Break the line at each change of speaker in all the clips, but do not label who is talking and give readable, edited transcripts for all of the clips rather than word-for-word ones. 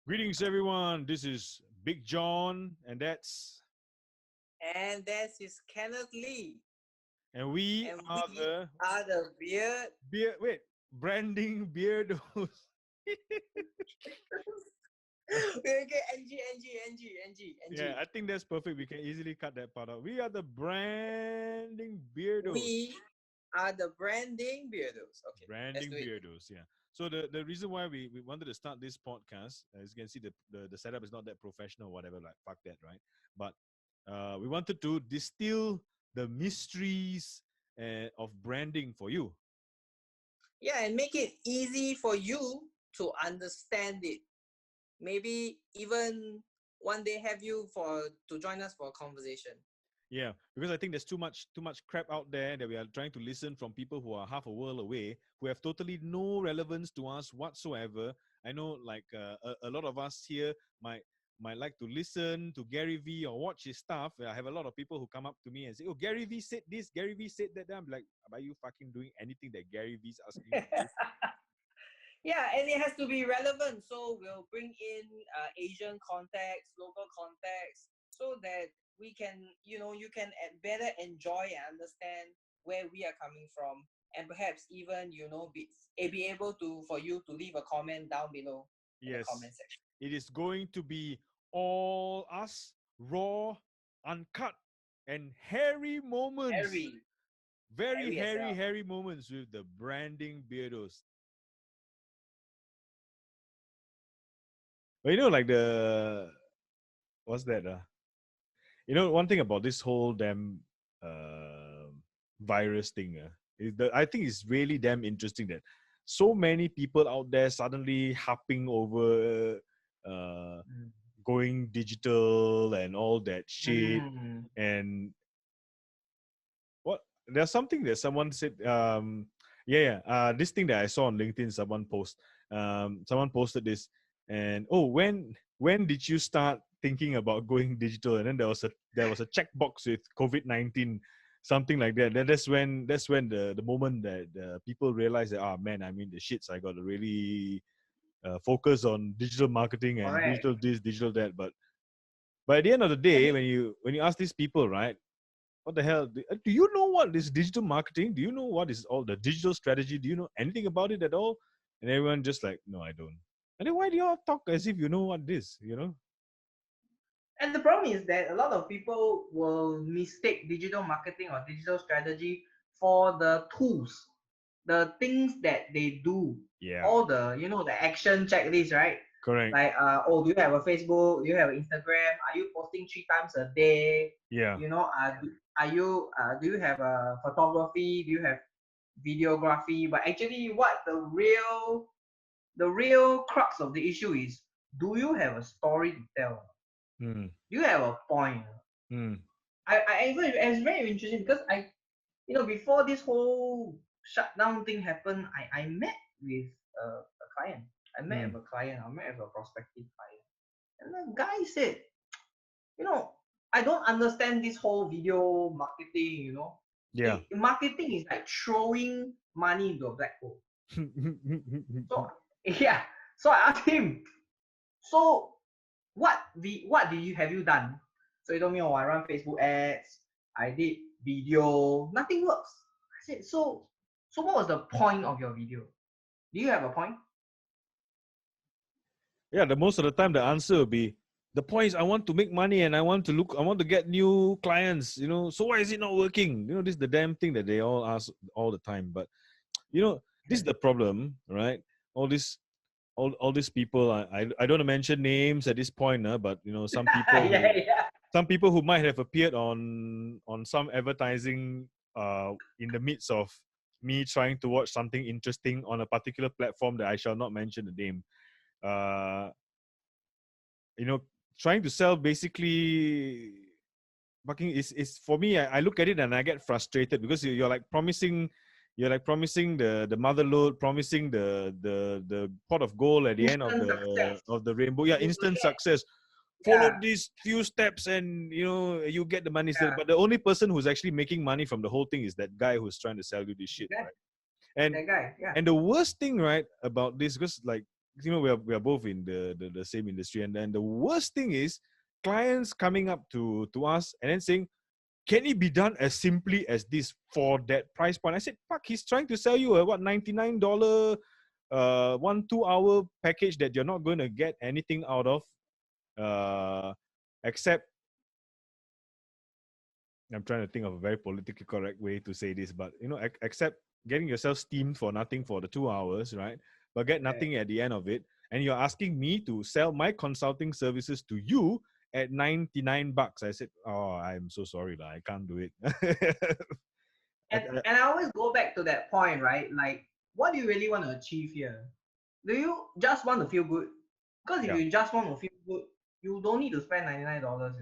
Greetings, everyone. This is Big John,
And that is Kenneth Lee.
and we
And
are
we
the
are the Beard.
Branding Beardos.
Okay, NG.
Yeah, I think that's perfect. We can easily cut that part out. We are the Branding Beardos.
We are the Branding Beardos. Okay, let's
Branding
do it.
Beardos. Yeah. So the reason why we wanted to start this podcast, as you can see, the setup is not that professional, whatever. Like fuck that, right? But we wanted to distill the mysteries of branding for you.
Yeah, and make it easy for you to understand it. Maybe even one day have you to join us for a conversation.
Yeah, because I think there's too much crap out there that we are trying to listen from people who are half a world away, who have totally no relevance to us whatsoever. I know, like a lot of us here might like to listen to Gary V or watch his stuff. I have a lot of people who come up to me and say, "Oh, Gary V said this, Gary V said that." I'm like, "Are you fucking doing anything that Gary V's asking you to do?"
Yeah, and it has to be relevant. So we'll bring in Asian context, local context, so that we can, you can better enjoy and understand where we are coming from, and perhaps even, be able to for you to leave a comment down below in the
Yes,
comment section.
it is going to be all us, raw, uncut, and hairy moments.
Harry,
Very
Harry as well.
hairy moments with the Branding Beardos. But like what's that? One thing about this whole damn uh, virus thing, I think it's really damn interesting that so many people out there suddenly hopping over
Mm.
going digital and all that shit.
Mm.
And what there's something that someone said, this thing that I saw on LinkedIn, someone posted this, and when did you start thinking about going digital? And then there was a checkbox with COVID-19, something like that. That's when the moment that people realize that, man, I mean, the shits, I got to really focus on digital marketing and
Correct.
digital this, digital that. But at the end of the
And
day,
it,
when you ask these people, right, what the hell? Do you know what is digital marketing? Do you know what is all the digital strategy? Do you know anything about it at all? And everyone just like, no, I don't. And then why do you all talk as if you know what this?
And the problem is that a lot of people will mistake digital marketing or digital strategy for the tools, the things that they do,
Yeah,
all the the action checklist, right?
correct.
Like oh, do you have a Facebook? Do you have Instagram? Are you posting 3 times a day?
Yeah,
Do you have a photography? Do you have videography? But actually, what the real crux of the issue is, do you have a story to tell?
mm,
Do you have a point?
mm,
It's very interesting because before this whole shutdown thing happened, I met with a client.
mm.
I met with a prospective client. And the guy said, you know, I don't understand this whole video marketing.
Yeah.
Marketing is like throwing money into a black hole. So yeah. So I asked him, so what did you have you done? So he told me, oh, I run Facebook ads, I did video, nothing works. I said, so what was the point of your video? Do you have a point?
Yeah, the most of the time the answer will be, the point is I want to make money and I want to get new clients, so why is it not working? This is the damn thing that they all ask all the time. But this is the problem, right? All this all these people, I don't want to mention names at this point, but some people
Yeah,
who
yeah.
some people who might have appeared on some advertising in the midst of me trying to watch something interesting on a particular platform that I shall not mention the name. uh you know Trying to sell basically fucking is for me. I look at it and I get frustrated because you're like promising the mother load, promising the pot of gold at the end of
Instant success.
the rainbow. Yeah,
You
instant
forget.
success. Follow
Yeah,
these few steps and you get the money.
yeah.
But the only person who's actually making money from the whole thing is that guy who's trying to sell you this shit,
That,
right? and
that guy, yeah.
and the worst thing, right, about this, because like we are both in the same industry, and then the worst thing is clients coming up to us and then saying, can it be done as simply as this for that price point? I said, fuck, he's trying to sell you a what, $99 1 2 hour package that you're not going to get anything out of, except, I'm trying to think of a very politically correct way to say this, but except getting yourself steamed for nothing for the 2 hours, right? But get nothing at the end of it. And you're asking me to sell my consulting services to you at $99. I said, oh, I'm so sorry, I can't do it.
And I always go back to that point, right? Like, what do you really want to achieve here? Do you just want to feel good? Because if
Yeah.
you just want to feel good, you don't need to spend $99,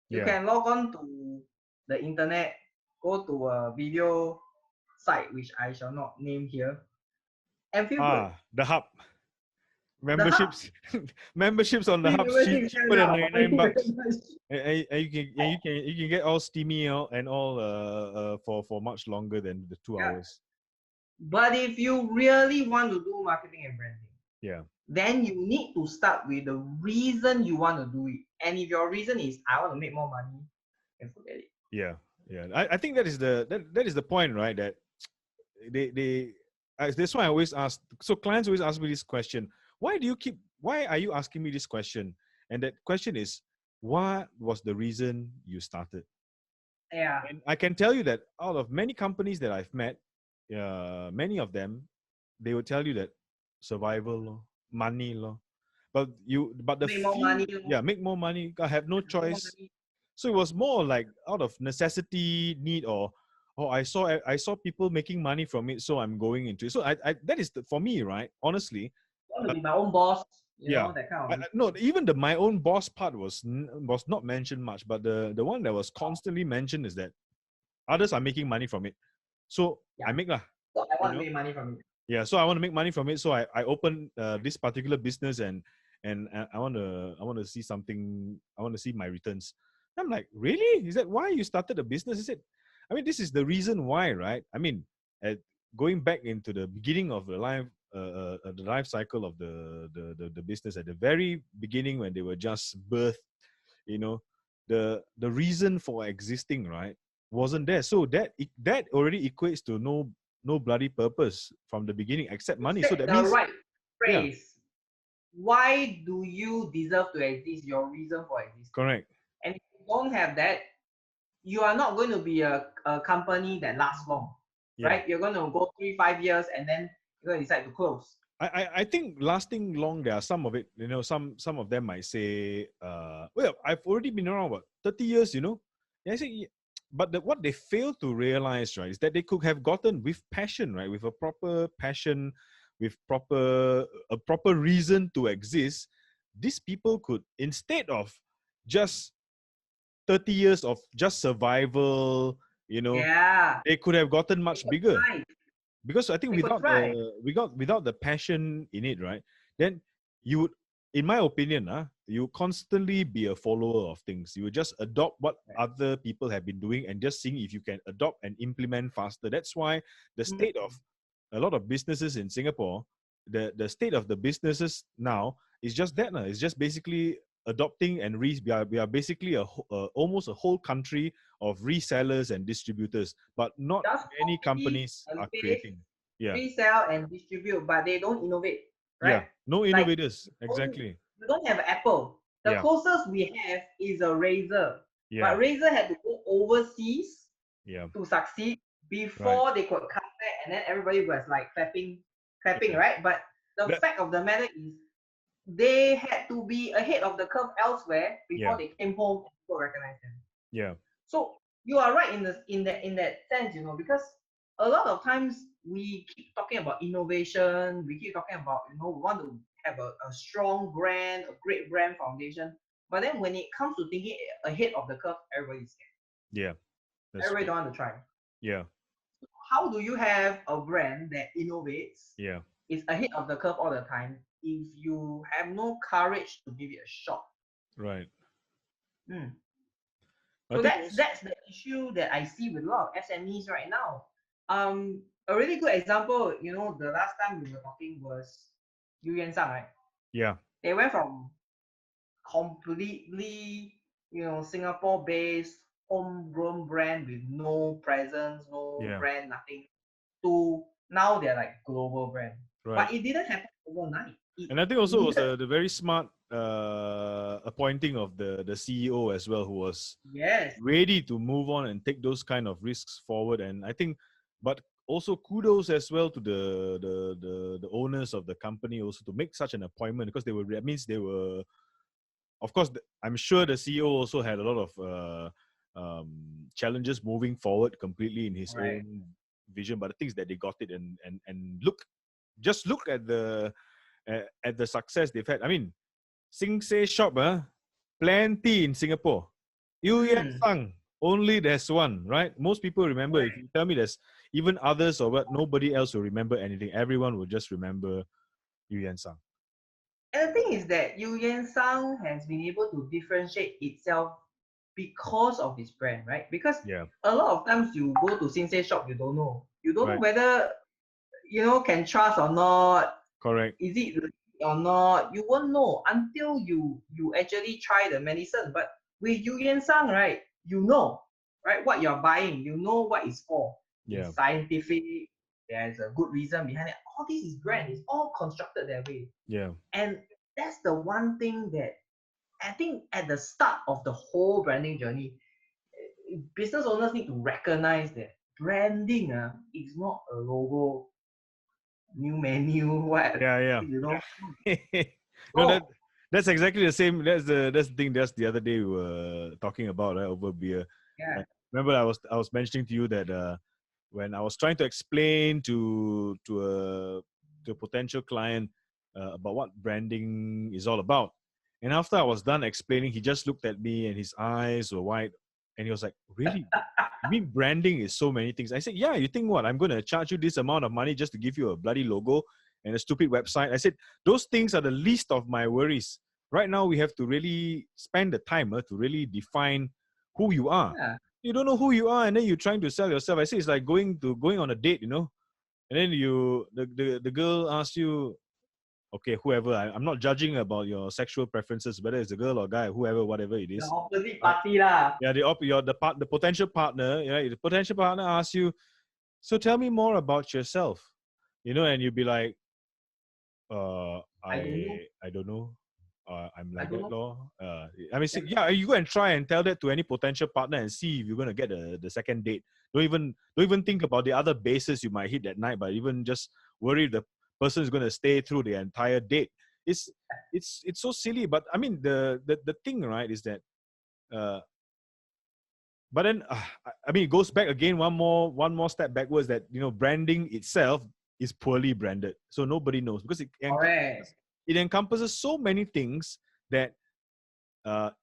You
Yeah.
can log on to the internet, go to a video site, which I shall not name here, and feel good.
The hub.
The hub,
Memberships on the
free
hub
membership
cheaper than
now.
$99. And you can get all steamy and all for much longer than the 2 hours.
But if you really want to do marketing and branding,
Yeah.
then you need to start with the reason you want to do it. And if your reason is I want to make more money, then forget it.
Yeah. I think that is the point, right? That that's why I always ask. So clients always ask me this question: why are you asking me this question? And that question is, what was the reason you started?
Yeah.
And I can tell you that out of many companies that I've met, many of them, they will tell you that survival, lor, money, lor. But the
Make more money.
make more money. I have no
Make more
choice.
money.
So it was more like out of necessity, need, or I saw people making money from it, so I'm going into it. So I that is for me, right? Honestly,
I want to be my own boss.
yeah.
That kind of.
No, even the my own boss part was not mentioned much, but the one that was constantly mentioned is that others are making money from it, so I make lah.
So I want to make money from it.
Yeah, so I want to make money from it. So I opened this particular business, and I want to see something. I want to see my returns. I'm like, really? Is that why you started a business? Is it? I mean, this is the reason why, right? I mean, going back into the beginning of the life cycle of the business at the very beginning when they were just birthed, the reason for existing, right, wasn't there. So that already equates to no bloody purpose from the beginning except money. So that
the
means,
right
yeah,
phrase. Why do you deserve to exist? Your reason for existing.
correct.
And if you don't have that, you are not going to be a company that lasts long, right? You're going to go 3-5 years and then you're going to decide to close.
I think lasting long, there are some of it, some of them might say, well, I've already been around, 30 years, And I say, but what they fail to realize, right, is that they could have gotten with passion, right, with a proper passion, with a proper reason to exist. These people could, instead of just 30 years of just survival, they could have gotten much bigger.
Right.
Because I think without the passion in it, right, then you would, in my opinion, you constantly be a follower of things. You would just adopt what other people have been doing and just seeing if you can adopt and implement faster. That's why the state of a lot of businesses in Singapore, the state of the businesses now is just that. It's just basically adopting and we are basically almost a whole country of resellers and distributors, but not
just
many companies are creating. Yeah.
Resell and distribute, but they don't innovate, right?
Yeah. No innovators.
Like,
exactly.
You don't have Apple. The closest we have is a Razer.
Yeah.
But Razer had to go overseas to succeed before they could come back, and then everybody was like clapping, right? But the fact of the matter is, they had to be ahead of the curve elsewhere before they came home and people recognized them.
Yeah.
So you are right in that sense, because a lot of times we keep talking about innovation, we keep talking about, we want to have a strong brand, a great brand foundation. But then when it comes to thinking ahead of the curve, everybody's scared.
Yeah.
Everybody don't want to try.
Yeah.
How do you have a brand that innovates?
Yeah.
Is ahead of the curve all the time if you have no courage to give it a shot?
Right.
So that's the issue that I see with a lot of SMEs right now. A really good example, the last time we were talking was Yu Yan Sang, right?
Yeah.
They went from completely, Singapore-based homegrown brand with no presence, no
Yeah.
brand, nothing, to now they're like global brand.
Right.
But it didn't happen overnight. It
And I think also it was
needed,
the very smart appointing of the CEO as well, who was
yes,
ready to move on and take those kind of risks forward. And I think, but also kudos as well to the owners of the company also to make such an appointment, because they were, that means they were, of course, I'm sure the CEO also had a lot of challenges moving forward completely in his
right.
own vision. But the things that they got it, and look at the success they've had. I mean, Sing Se shop, plenty in Singapore. Yu Yan
Mm,
Sang, only there's one, right? Most people remember. If
right.
you tell me there's even others or what, nobody else will remember anything. Everyone will just remember Yu Yan Sang.
And the thing is that Yu Yan Sang has been able to differentiate itself because of its brand, right? Because
Yeah,
a lot of times you go to Sensei shop, you don't know. You don't know
right.
whether, can trust or not.
Correct.
Is it legit or not? You won't know until you actually try the medicine. But with Yu Yan Sang, right, you know, right, what you're buying. You know what it's for.
Yeah,
It's scientific. There's a good reason behind it. All this is brand. It's all constructed that way.
yeah,
And that's the one thing that I think at the start of the whole branding journey, business owners need to recognize that branding is not a logo, new menu, what,
yeah,
you know.
yeah. No,
So,
that's exactly the same. That's the thing. That's the other day we were talking about, right, over beer.
yeah.
Remember, I was mentioning to you that when I was trying to explain to a potential client about what branding is all about, and after I was done explaining, he just looked at me and his eyes were wide, and he was like, "Really? You mean branding is so many things?" I said, "Yeah. You think what? I'm going to charge you this amount of money just to give you a bloody logo and a stupid website?" I said, "Those things are the least of my worries. Right now, we have to really spend the time to really define who you are.
Yeah.
You don't know who you are, and then you're trying to sell yourself." I say it's like going on a date, and then the girl asks you, okay, whoever, I'm not judging about your sexual preferences, whether it's a girl or guy, whoever, whatever it
The
is.
opposite
Right?
party lah.
Yeah, the potential partner, the potential partner asks you, so tell me more about yourself, and you'd be like,
I don't know.
I don't know. I'm
I
like
don't
that,
know.
law. I mean, see, yeah, you go and try and tell that to any potential partner and see if you're gonna get the second date. Don't even think about the other bases you might hit that night, but even just worry if the person is gonna stay through the entire date. It's it's so silly. But I mean, the thing, right, is that uh, but then I mean, it goes back again one more step backwards, that branding itself is poorly branded, so nobody knows, because
Correct.
it encompasses so many things that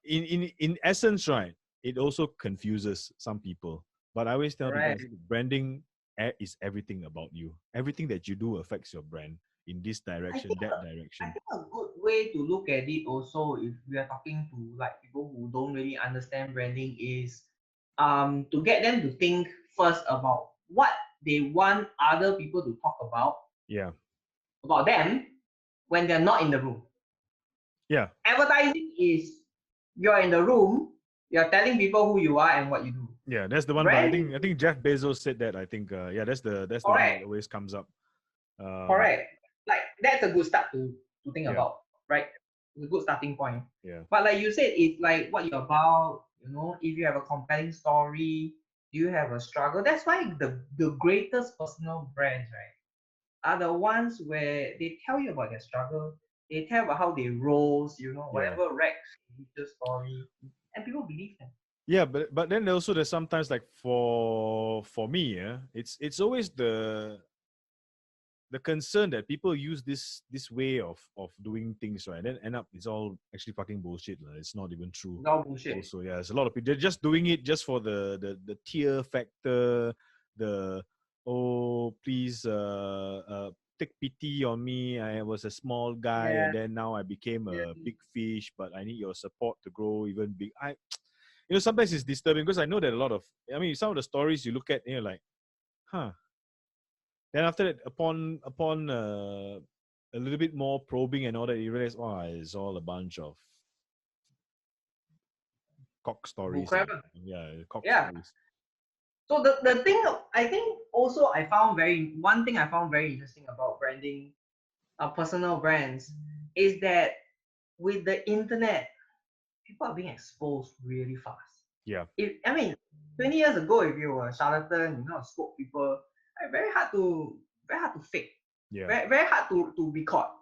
in essence, right, it also confuses some people. But I always tell people, I
Correct.
say, branding is everything about you. Everything that you do affects your brand in this
I
direction,
think
that
I
direction.
think a good way to look at it also, if we are talking to like people who don't really understand branding, is to get them to think first about what they want other people to talk
Yeah,
about them when they're not in the room.
yeah,
Advertising is you're in the room, you're telling people who you are and what you do.
yeah. That's the one. But I
Branding,
think I think Jeff Bezos said that. I think yeah, that's the one that
correct,
always comes up. Um,
correct. Like that's a good start to think
yeah,
about, right? It's a good starting point.
yeah,
But like you said, it's like what you're about, if you have a compelling story, do you have a struggle? That's why the greatest personal brands, right, are the ones where they tell you about their struggle, they tell about how they rose,
yeah.
whatever wrecks, the story, and people believe them.
Yeah, but then also there's sometimes, like, for me, yeah, it's always the concern that people use this way of doing things, right, then end up it's all actually fucking bullshit, lah. It's not even true.
It's all bullshit.
Also, yeah, there's a lot of people, they're just doing it just for the tear factor, the, oh, please, take pity on me. I was a small guy
Yeah,
and then now I became
yeah.
a big fish, but I need your support to grow even big. Sometimes it's disturbing, because I know that a lot of, I mean, some of the stories you look at, like, huh. Then after that, upon a little bit more probing and all that, you realize, oh, it's all a bunch of cock stories.
Bullcrap.
Yeah, cock
Yeah.
stories.
So the thing I think also I found one thing I found very interesting about branding personal brands is that with the internet, people are being exposed really fast.
Yeah,
If I mean 20 years ago, if you were a charlatan, scope people, very hard to fake.
yeah,
Very hard to be caught.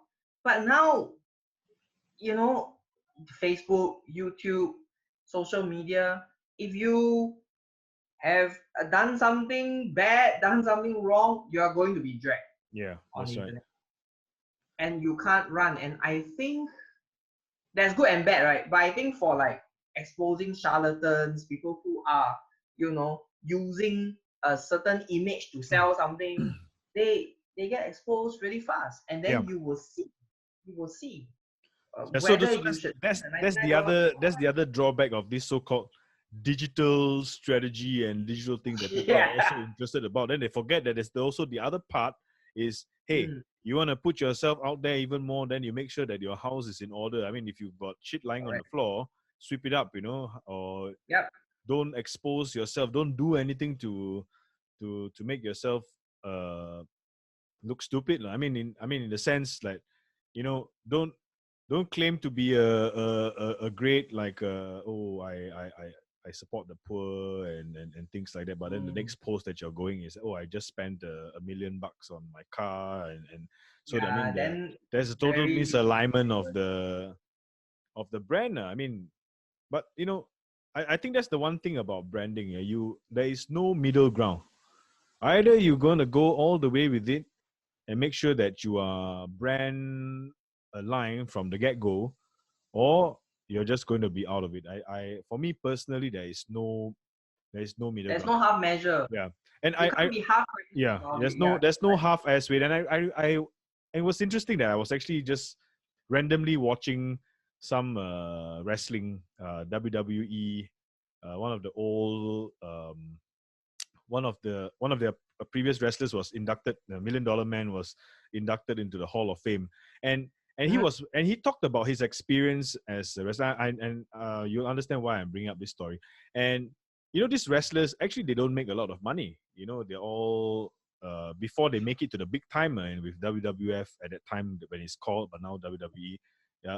But now, you know, Facebook, YouTube, social media, if you have done something bad, done something wrong, you are going to be dragged
yeah,
on the
that's right.
internet. And you can't run. And I think that's good and bad, right? But I think for like exposing charlatans, people who are, using a certain image to sell something, they get exposed really fast. And
Yeah.
then you will see
Yeah, so,
whether
so
you should spend the
that's the
$99
other drawback of this so-called digital strategy and digital thing that people are
yeah.
also interested about. Then they forget that there's also the other part is, hey,
Mm,
you want to put yourself out there even more, then you make sure that your house is in order. I mean, if you've got shit lying on the
correct.
floor, sweep it up, or
Yep.
don't expose yourself, don't do anything to make yourself look stupid. In the sense like, don't claim to be a great like oh I support the poor and things like that. But then the
Mm,
next post that you're going is, oh, I just spent $1 million on my car, and so that,
yeah, then
there's a
it's
total
very
misalignment of the brand. But I think that's the one thing about branding. There is no middle ground. Either you're gonna go all the way with it and make sure that you are brand aligned from the get go, or you're just going to be out of it. For me personally, there is no middle
there's
ground.
no half measure.
Yeah, and
You can't be half crazy
yeah,
about
there's
it.
no
Yeah.
there's no half ass way. And it was interesting that I was actually just randomly watching some wrestling, WWE, one of the old one of their previous wrestlers was inducted. The $1 Million Man was inducted into the Hall of Fame, and
Mhm.
he talked about his experience as a wrestler. And you'll understand why I'm bringing up this story. And these wrestlers actually, they don't make a lot of money. They're all before they make it to the big timer, and with WWF at that time when it's called, but now WWE.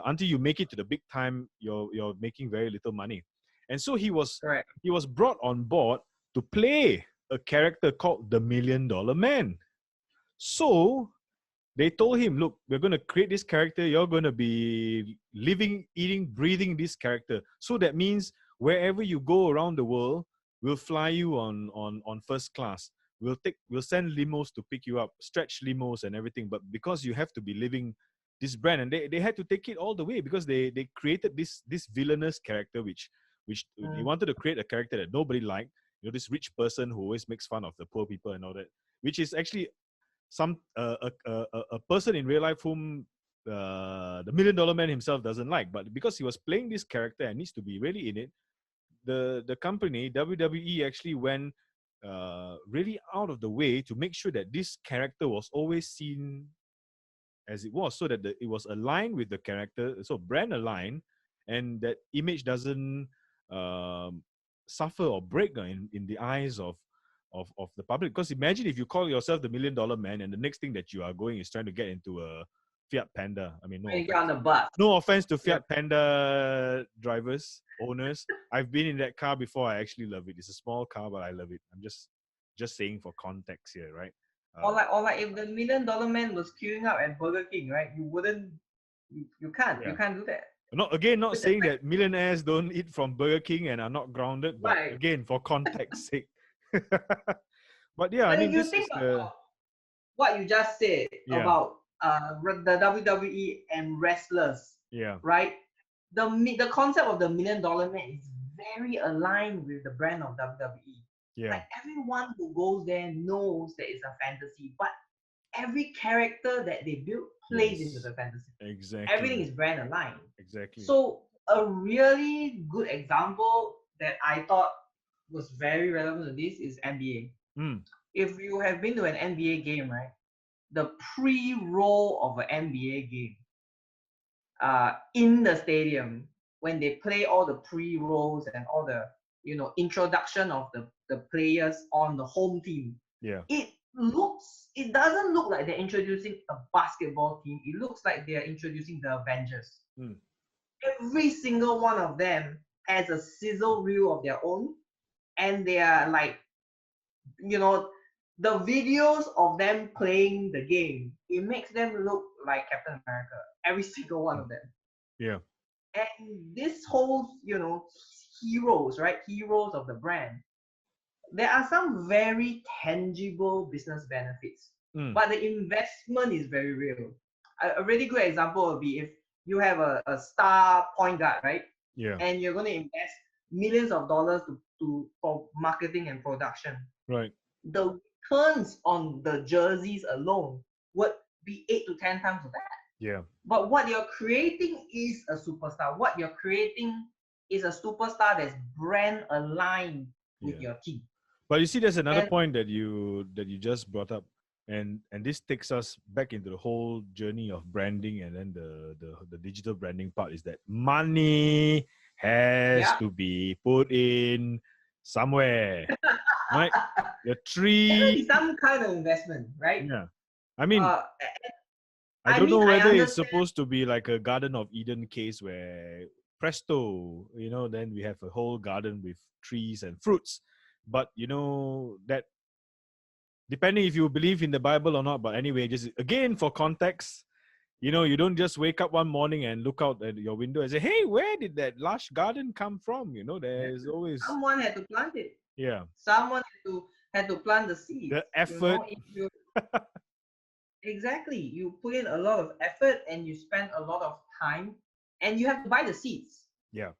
Until you make it to the big time, you're making very little money. And so
Correct.
he was brought on board to play a character called the $1 Million Man. So they told him, look, we're going to create this character. You're going to be living, eating, breathing this character. So that means wherever you go around the world, we'll fly you on first class. We'll send limos to pick you up, stretch limos and everything. But because you have to be living this brand, and they had to take it all the way, because they created this villainous character, which they
Mm,
wanted to create a character that nobody liked. This rich person who always makes fun of the poor people and all that, which is actually some a person in real life whom the $1 Million Man himself doesn't like. But because he was playing this character and needs to be really in it, the company WWE actually went really out of the way to make sure that this character was always seen as it was, so that it was aligned with the character, so brand aligned, and that image doesn't um, suffer or break in the eyes of the public. Because imagine if you call yourself the $1 Million Man, and the next thing that you are going is trying to get into a Fiat Panda. I mean,
when you get on the bus.
no offense to
Yep.
Fiat Panda drivers, owners. I've been in that car before. I actually love it. It's a small car, but I love it. I'm just saying for context here, right?
Or like if the $1 Million Man was queuing up at Burger King, right? You wouldn't you can't
Yeah.
do that.
Not
With the
saying
fact,
that millionaires don't eat from Burger King and are not grounded, but
right.
again, for context sake. But yeah, I
But if
mean,
you
this
think
is the
about what you just said
yeah,
about the WWE and wrestlers,
yeah,
right? The concept of the $1 Million Man is very aligned with the brand of WWE.
yeah,
Like everyone who goes there knows that it's a fantasy, but every character that they build plays into
yes,
the fantasy. Everything
exactly,
is brand aligned.
exactly.
So a really good example that I thought was very relevant to this is NBA.
Mm,
If you have been to an NBA game, right? the pre-roll of an NBA game in the stadium when they play all the pre-rolls and all the introduction of the players on the home team.
Yeah.
It doesn't look like they're introducing a basketball team. It looks like they're introducing the Avengers. Every single one of them has a sizzle reel of their own, and they are like, the videos of them playing the game, it makes them look like Captain America. Every single one of them.
Yeah.
And this whole, heroes, right? Heroes of the brand. There are some very tangible business benefits, but the investment is very real. A really good example would be if you have a star point guard, right?
Yeah.
And you're going to invest millions of dollars for marketing and production.
Right.
The returns on the jerseys alone would be 8 to 10 times of that.
Yeah.
But what you're creating is a superstar. What you're creating is a superstar that's brand aligned with your team.
But you see, there's another point that you just brought up, and this takes us back into the whole journey of branding, and then the digital branding part is that money has to be put in somewhere, right? The tree,
some kind of investment, right?
Yeah, I mean, I don't know whether it's supposed to be like a Garden of Eden case where presto, then we have a whole garden with trees and fruits. But that depending if you believe in the Bible or not, but anyway, just again for context, you don't just wake up one morning and look out at your window and say, hey, where did that lush garden come from? There's always
someone had to plant it.
Yeah.
Someone had to plant the seeds.
The effort.
Exactly. You put in a lot of effort and you spend a lot of time and you have to buy the seeds.
Yeah.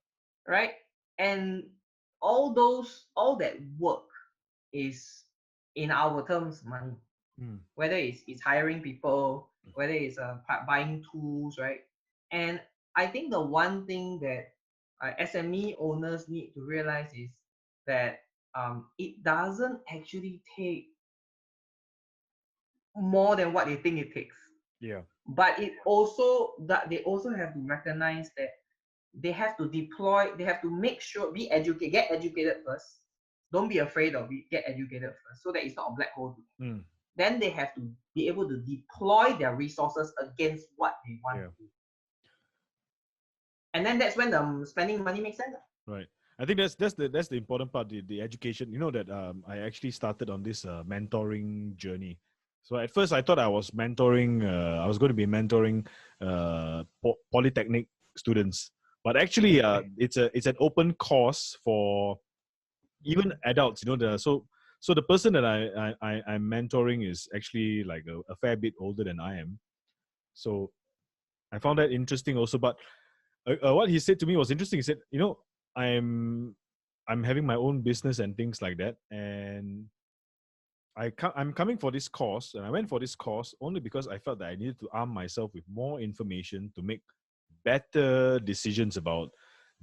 Right? And all that work is, in our terms, money. Whether it's hiring people, whether it's buying tools, right? And I think the one thing that SME owners need to realize is that it doesn't actually take more than what they think it takes.
Yeah.
But they also have to recognize that they have to deploy, they have to make sure, get educated first. Don't be afraid of it, get educated first so that it's not a black hole. Then they have to be able to deploy their resources against what they want to do. And then that's when the spending money makes sense.
Right. I think that's the important part, the education. That I actually started on this mentoring journey. So at first I thought I was mentoring, I was going to be mentoring polytechnic students. But actually, it's an open course for even adults. So the person that I'm mentoring is actually like a fair bit older than I am. So I found that interesting also. But what he said to me was interesting. He said, I'm having my own business and things like that, and I'm coming for this course, and I went for this course only because I felt that I needed to arm myself with more information to make better decisions about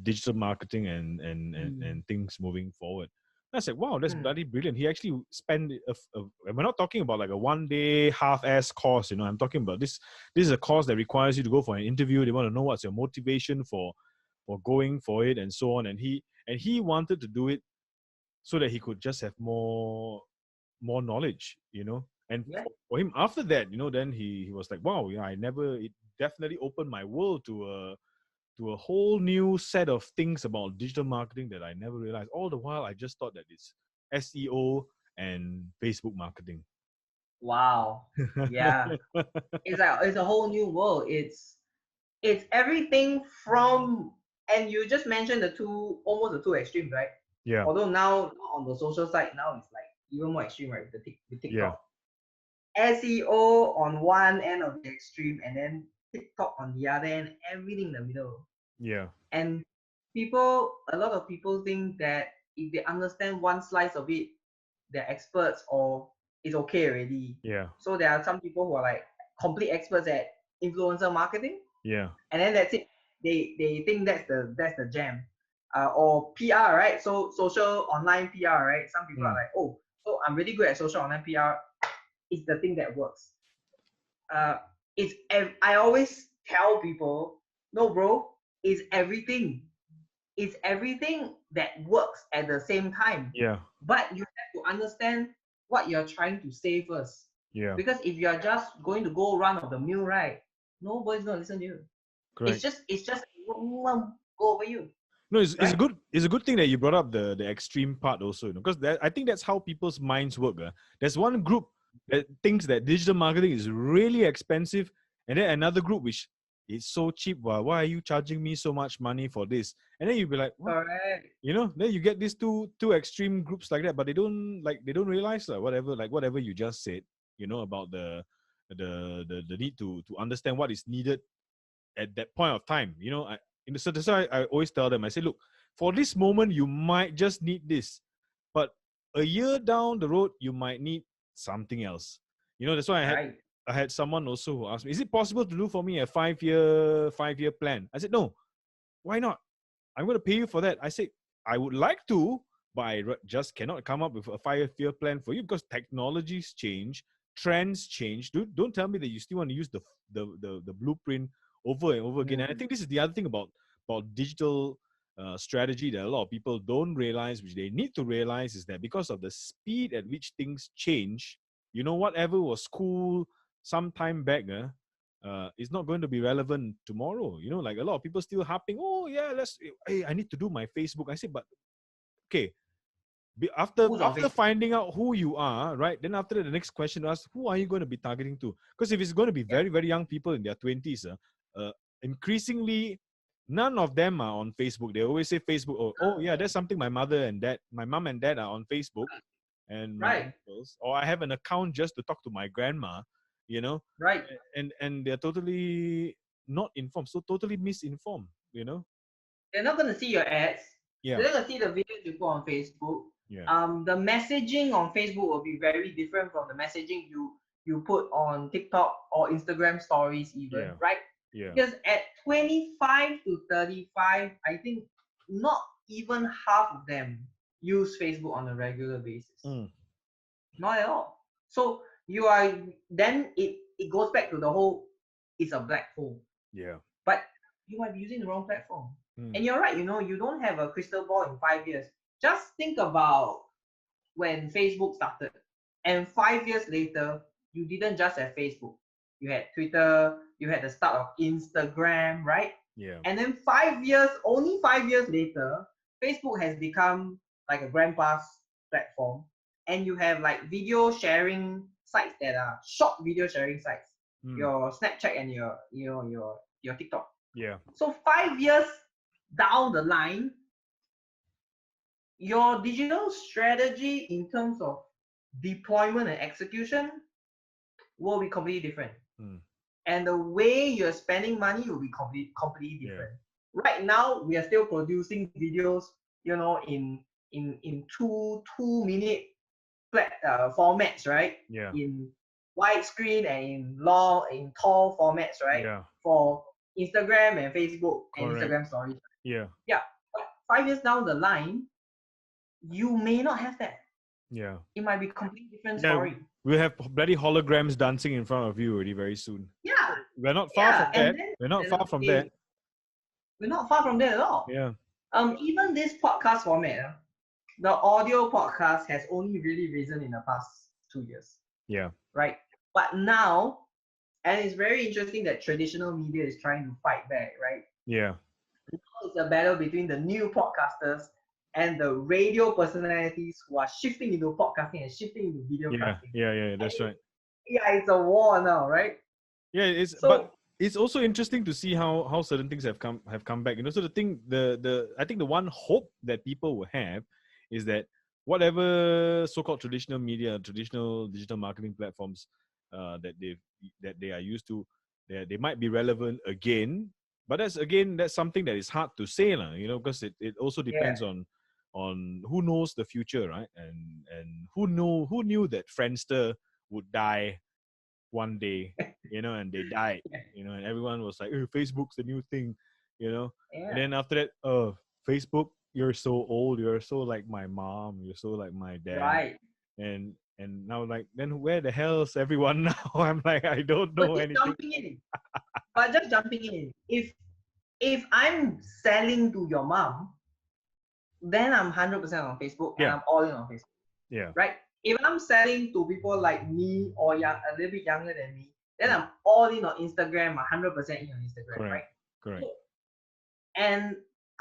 digital marketing and things moving forward. And I said, wow, that's bloody brilliant. He actually spent we're not talking about like a 1 day half-ass course, I'm talking about this is a course that requires you to go for an interview. They want to know what's your motivation for going for it and so on. And he wanted to do it so that he could just have more knowledge, and for him after that, then he was like, wow, it definitely opened my world to a whole new set of things about digital marketing that I never realized. All the while I just thought that it's SEO and Facebook marketing.
Wow. Yeah. It's a whole new world. It's everything from, and you just mentioned almost the two extremes, right?
Yeah.
Although now on the social side, now it's like even more extreme, right? With TikTok.
Yeah.
SEO on one end of the extreme, and then TikTok on the other end, everything in the middle.
Yeah.
And a lot of people think that if they understand one slice of it, they're experts or it's okay already.
Yeah.
So there are some people who are like complete experts at influencer marketing.
Yeah.
And then that's it. They think that's the jam. Or PR, right? So social online PR, right? Some people are like, oh, so I'm really good at social online PR. It's the thing that works. I always tell people, no, bro, it's everything. It's everything that works at the same time.
Yeah.
But you have to understand what you're trying to say first.
Yeah.
Because if you're just going to go run of the mill, right, nobody's gonna listen to you.
Correct.
It's just go over you,
No, it's a
right?
good thing that you brought up the extreme part also, because I think that's how people's minds work. There's one group that thinks that digital marketing is really expensive, and then another group which is so cheap. Why are you charging me so much money for this? And then you'll be like, what?
Correct.
Then you get these two extreme groups like that, but they don't realize whatever you just said, about the need to understand what is needed at that point of time. So that's why I always tell them, I say, look, for this moment, you might just need this, but a year down the road, you might need something else. That's why
Right.
I had someone also who asked me, is it possible to do for me a 5-year plan? I said, no, why not? I'm going to pay you for that. I said, I would like to, but I just cannot come up with a 5-year plan for you because technologies change, trends change. Don't tell me that you still want to use the blueprint over and over again. And I
Mm.
think this is the other thing about digital strategy that a lot of people don't realize, which they need to realize, is that because of the speed at which things change, whatever was cool some time back, it's not going to be relevant tomorrow. Like a lot of people still harping, oh yeah, hey, I need to do my Facebook. I say, but okay, after
Who's on Facebook?
finding out who you are, right? Then after that, the next question asks, who are you going to be targeting to? Because if it's going to be
Yeah.
very, very young people in their 20s, increasingly, none of them are on Facebook. They always say Facebook. Oh yeah, that's something my mom and dad are on Facebook, and my
Right.
uncles, or I have an account just to talk to my grandma, you know,
Right.
and they're totally not informed, so totally misinformed.
They're not gonna see your ads.
Yeah,
They're not gonna see the videos you put on Facebook.
yeah,
The messaging on Facebook will be very different from the messaging you put on TikTok or Instagram stories even,
yeah,
right?
yeah.
Because at 25 to 35, I think not even half of them use Facebook on a regular basis.
Mm,
Not at all. So you are then it goes back to the whole it's a black hole.
yeah.
But you might be using the wrong platform.
Mm,
And you're right, you don't have a crystal ball in 5 years. Just think about when Facebook started. And 5 years later, you didn't just have Facebook. You had Twitter, you had the start of Instagram, right?
yeah,
And then only 5 years later, Facebook has become like a grandpa's platform. And you have like video sharing sites that are short video sharing sites.
mm,
Your Snapchat and your TikTok.
yeah,
So 5 years down the line, your digital strategy in terms of deployment and execution will be completely different.
mm,
And the way you're spending money will be completely
yeah,
different. Right now, we are still producing videos, in 2 minute formats, right?
yeah,
In widescreen and in tall formats, right?
yeah.
For Instagram and Facebook and
Correct.
Instagram stories.
Yeah,
Yeah, but 5 years down the line, you may not have that.
yeah,
It might be completely different
yeah.
story.
We'll have bloody holograms dancing in front of you already very soon.
Yeah,
We're not far from
yeah, and
that.
then
We're not
at the end
far
of
from
the
that.
day, we're not far from that at all.
Yeah,
Even this podcast format, the audio podcast has only really risen in the past 2 years,
yeah,
right? But now, and it's very interesting that traditional media is trying to fight back, right?
yeah,
It's a battle between the new podcasters and the radio personalities who are shifting into podcasting and shifting into video
yeah,
casting.
yeah. That's right.
Yeah, it's a war now, right?
Yeah, but
So
it's also interesting to see how certain things have come back. So the thing, the I think the one hope that people will have is that whatever so-called traditional media, traditional digital marketing platforms that they are used to, they might be relevant again. But that's something that is hard to say, because it also
yeah,
depends on who knows the future, right? And who knew that Friendster would die one day, and they died, and everyone was like, oh, Facebook's the new thing, and
yeah,
then after that, oh, Facebook, you're so old, you're so like my mom, you're so like my dad,
right.
and And now, like, then where the hell's everyone now? I'm like, I don't
But
know
just
anything.
jumping in. But just jumping in. If I'm selling to your mom, then I'm 100% on Facebook and
Yeah,
I'm all in on Facebook,
yeah,
right? If I'm selling to people like me or young, a little bit younger than me, then
yeah.
I'm all in on Instagram, 100% in on Instagram,
Correct,
right?
correct.
So, and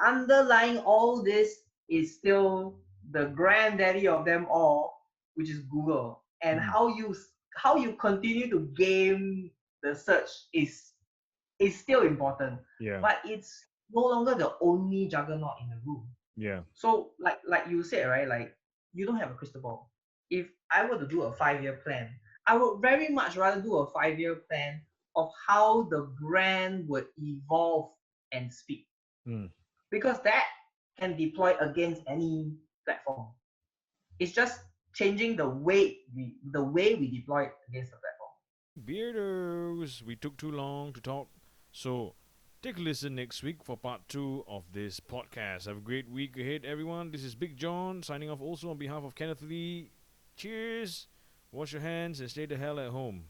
underlying all this is still the granddaddy of them all, which is Google. And
Mm,
how you continue to game the search is still important,
yeah,
but it's no longer the only juggernaut in the room.
yeah.
So like you said, right? Like you don't have a crystal ball. If I were to do a 5 year plan, I would very much rather do a 5 year plan of how the brand would evolve and speak.
Mm.
Because that can deploy against any platform. It's just changing the way we deploy it against the platform.
Beardos, we took too long to talk. So take a listen next week for part 2 of this podcast. Have a great week ahead, everyone. This is Big John signing off also on behalf of Kenneth Lee. Cheers. Wash your hands and stay the hell at home.